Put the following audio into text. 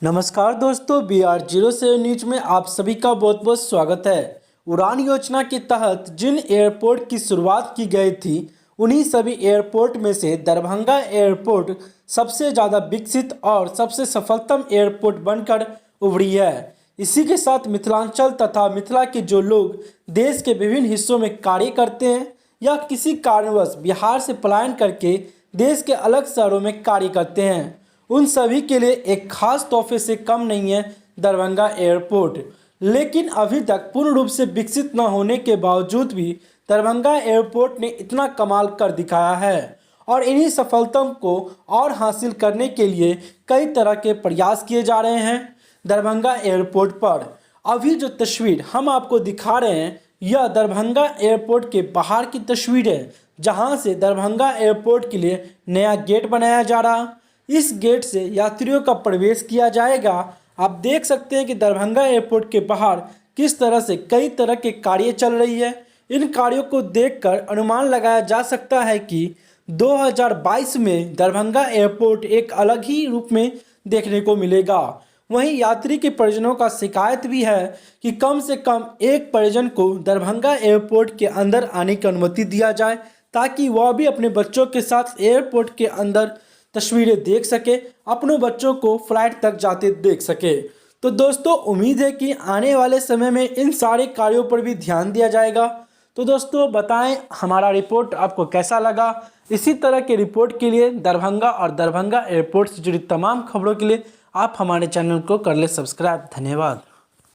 नमस्कार दोस्तों, BR07 news में आप सभी का बहुत बहुत स्वागत है। उड़ान योजना के तहत जिन एयरपोर्ट की शुरुआत की गई थी, उन्हीं सभी एयरपोर्ट में से दरभंगा एयरपोर्ट सबसे ज़्यादा विकसित और सबसे सफलतम एयरपोर्ट बनकर उभरी है। इसी के साथ मिथिलांचल तथा मिथिला के जो लोग देश के विभिन्न हिस्सों में कार्य करते हैं या किसी कारणवश बिहार से पलायन करके देश के अलग शहरों में कार्य करते हैं, उन सभी के लिए एक खास तोहफे से कम नहीं है दरभंगा एयरपोर्ट। लेकिन अभी तक पूर्ण रूप से विकसित न होने के बावजूद भी दरभंगा एयरपोर्ट ने इतना कमाल कर दिखाया है और इन्हीं सफलता को और हासिल करने के लिए कई तरह के प्रयास किए जा रहे हैं। दरभंगा एयरपोर्ट पर अभी जो तस्वीर हम आपको दिखा रहे हैं, यह दरभंगा एयरपोर्ट के बाहर की तस्वीर है, जहां से दरभंगा एयरपोर्ट के लिए नया गेट बनाया जा रहा। इस गेट से यात्रियों का प्रवेश किया जाएगा। आप देख सकते हैं कि दरभंगा एयरपोर्ट के बाहर किस तरह से कई तरह के कार्य चल रही है। इन कार्यों को देखकर अनुमान लगाया जा सकता है कि 2022 में दरभंगा एयरपोर्ट एक अलग ही रूप में देखने को मिलेगा। वहीं यात्री के परिजनों का शिकायत भी है कि कम से कम एक परिजन को दरभंगा एयरपोर्ट के अंदर आने की अनुमति दिया जाए, ताकि वह भी अपने बच्चों के साथ एयरपोर्ट के अंदर तस्वीरें देख सके, अपनों बच्चों को फ्लाइट तक जाते देख सके। तो दोस्तों, उम्मीद है कि आने वाले समय में इन सारे कार्यों पर भी ध्यान दिया जाएगा। तो दोस्तों बताएं, हमारा रिपोर्ट आपको कैसा लगा। इसी तरह के रिपोर्ट के लिए दरभंगा और दरभंगा एयरपोर्ट से जुड़ी तमाम खबरों के लिए आप हमारे चैनल को कर ले सब्सक्राइब। धन्यवाद।